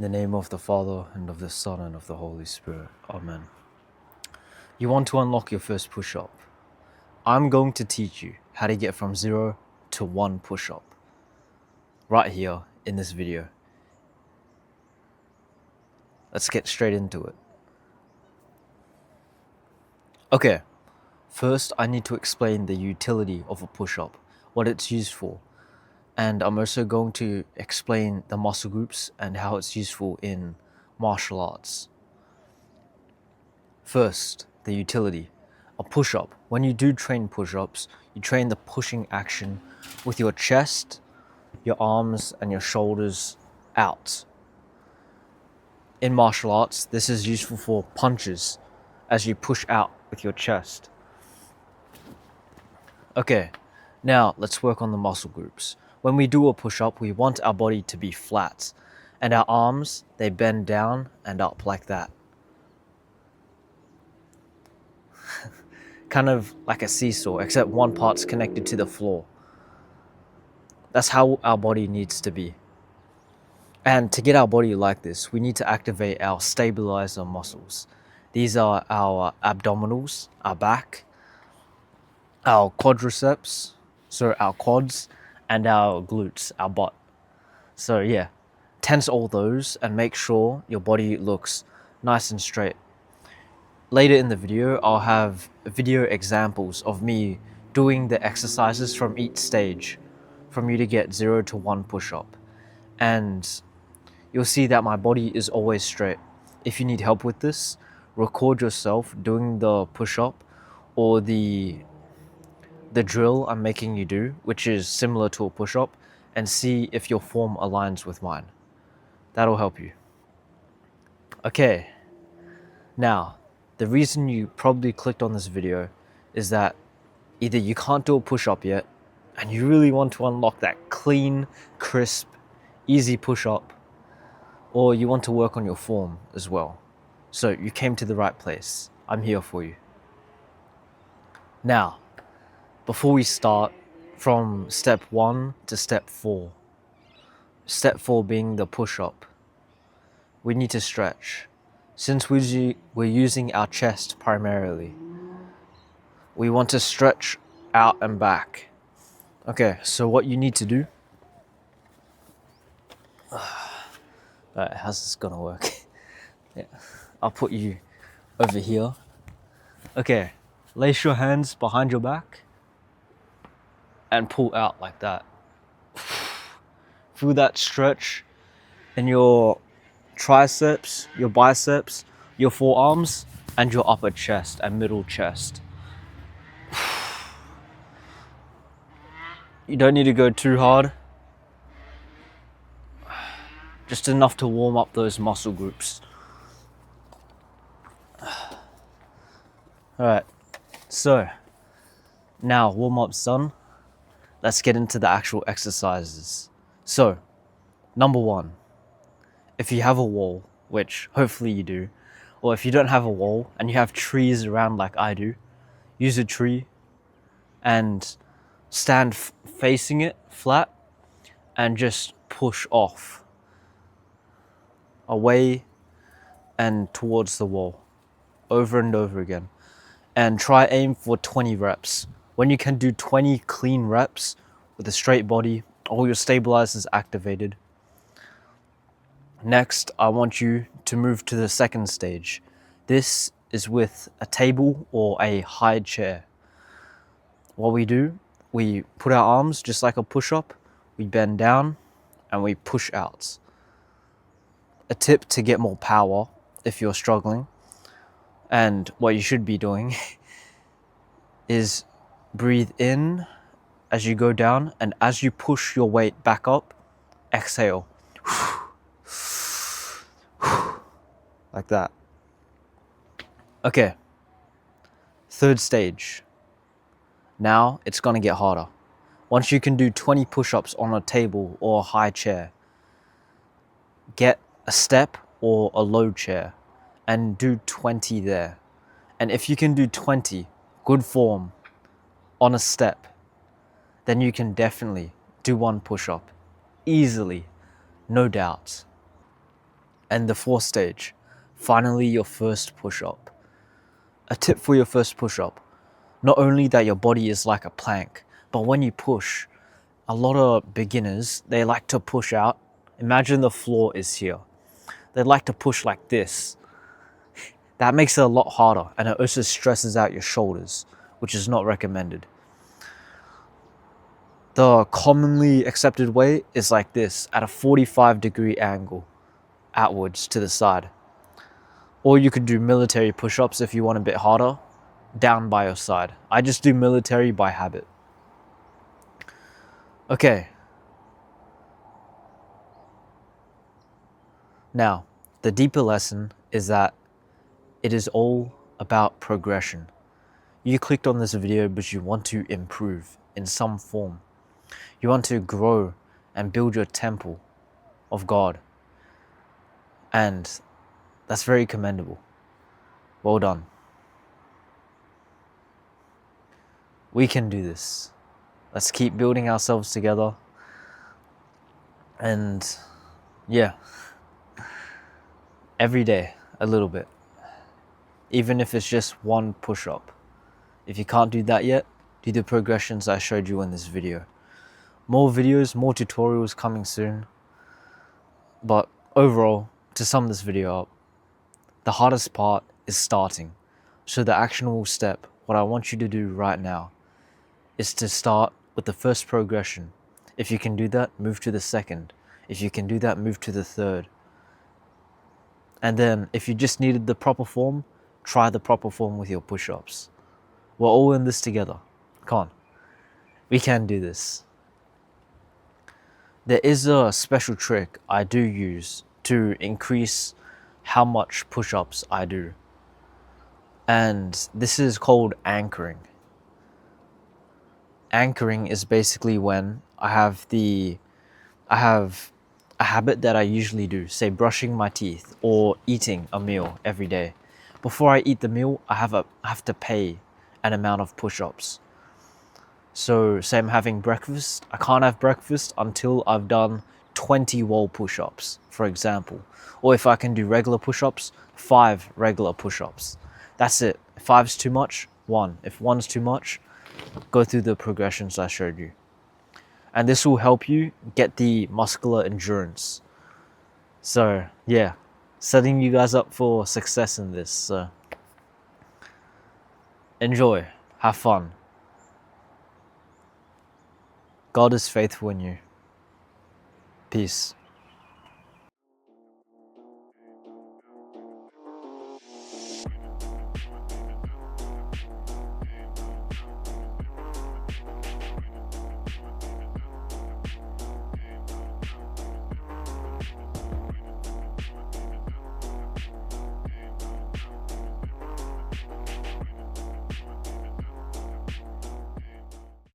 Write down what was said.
In the name of the Father, and of the Son, and of the Holy Spirit. Amen. You want to unlock your first push-up. I'm going to teach you how to get from 0 to 1 push-up. Right here in this video. Let's get straight into it. Okay, first I need to explain the utility of a push-up, what it's used for. And I'm also going to explain the muscle groups and how it's useful in martial arts. First, the utility. A push-up. When you do train push-ups, you train the pushing action with your chest, your arms, and your shoulders out. In martial arts, this is useful for punches as you push out with your chest. Okay, now let's work on the muscle groups. When we do a push-up, we want our body to be flat, and our arms, they bend down and up like that. Kind of like a seesaw, except one part's connected to the floor. That's how our body needs to be. And to get our body like this, we need to activate our stabilizer muscles. These are our abdominals, our back, our quadriceps, so our quads, and our glutes, our butt. So yeah, tense all those and make sure your body looks nice and straight. Later in the video, I'll have video examples of me doing the exercises from each stage from you to get 0 to 1 push-up. And you'll see that my body is always straight. If you need help with this, record yourself doing the push-up or the drill I'm making you do, which is similar to a push-up, and see if your form aligns with mine. That'll help you. Okay, now, the reason you probably clicked on this video is that either you can't do a push-up yet, and you really want to unlock that clean, crisp, easy push-up, or you want to work on your form as well. So you came to the right place. I'm here for you. Now, before we start from step 1 to step 4, step 4 being the push-up, we need to stretch. Since we're using our chest primarily, we want to stretch out and back. Okay, so what you need to do... Alright, how's this gonna work? Yeah, I'll put you over here. Okay, lace your hands behind your back and pull out like that. Feel that stretch in your triceps, your biceps, your forearms, and your upper chest and middle chest. You don't need to go too hard. Just enough to warm up those muscle groups. Alright, so now warm-up's done. Let's get into the actual exercises. So, number 1. If you have a wall, which hopefully you do, or if you don't have a wall and you have trees around like I do, use a tree and stand facing it flat and just push off away and towards the wall over and over again, and try aim for 20 reps. When you can do 20 clean reps with a straight body, all your stabilizers activated, next I want you to move to the second stage. This is with a table or a high chair. What we do, we put our arms just like a push-up, we bend down and we push out. A tip to get more power if you're struggling, and what you should be doing, is breathe in as you go down, and as you push your weight back up, exhale. Like that. Okay, third stage. Now it's gonna get harder. Once you can do 20 push-ups on a table or a high chair, get a step or a low chair and do 20 there. And if you can do 20, good form, on a step, then you can definitely do 1 push-up easily, no doubt. And the fourth stage, finally your first push-up. A tip for your first push-up: not only that your body is like a plank, but when you push, a lot of beginners, they like to push out. Imagine the floor is here. They like to push like this. That makes it a lot harder, and it also stresses out your shoulders, which is not recommended. The commonly accepted way is like this, at a 45-degree angle, outwards to the side. Or you could do military push-ups if you want a bit harder, down by your side. I just do military by habit. Okay. Now, the deeper lesson is that it is all about progression. You clicked on this video because you want to improve in some form. You want to grow and build your temple of God. And that's very commendable. Well done. We can do this. Let's keep building ourselves together. And yeah, every day a little bit. Even if it's just one push-up. If you can't do that yet, do the progressions I showed you in this video. More videos, more tutorials coming soon. But overall, to sum this video up, the hardest part is starting. So the actionable step, what I want you to do right now, is to start with the first progression. If you can do that, move to the second. If you can do that, move to the third. And then, if you just needed the proper form, try the proper form with your push-ups. We're all in this together. Come on. We can do this. There is a special trick I do use to increase how much push-ups I do. And this is called anchoring. Anchoring is basically when I have a habit that I usually do, say brushing my teeth or eating a meal every day. Before I eat the meal, I have to pay an amount of push-ups. So say I'm having breakfast, I can't have breakfast until I've done 20 wall push-ups, for example. Or if I can do regular push-ups, 5 regular push-ups. That's it. If 5's too much, 1. If 1's too much, go through the progressions I showed you. And this will help you get the muscular endurance. So yeah, setting you guys up for success in this. So enjoy, have fun. God is faithful in you. Peace.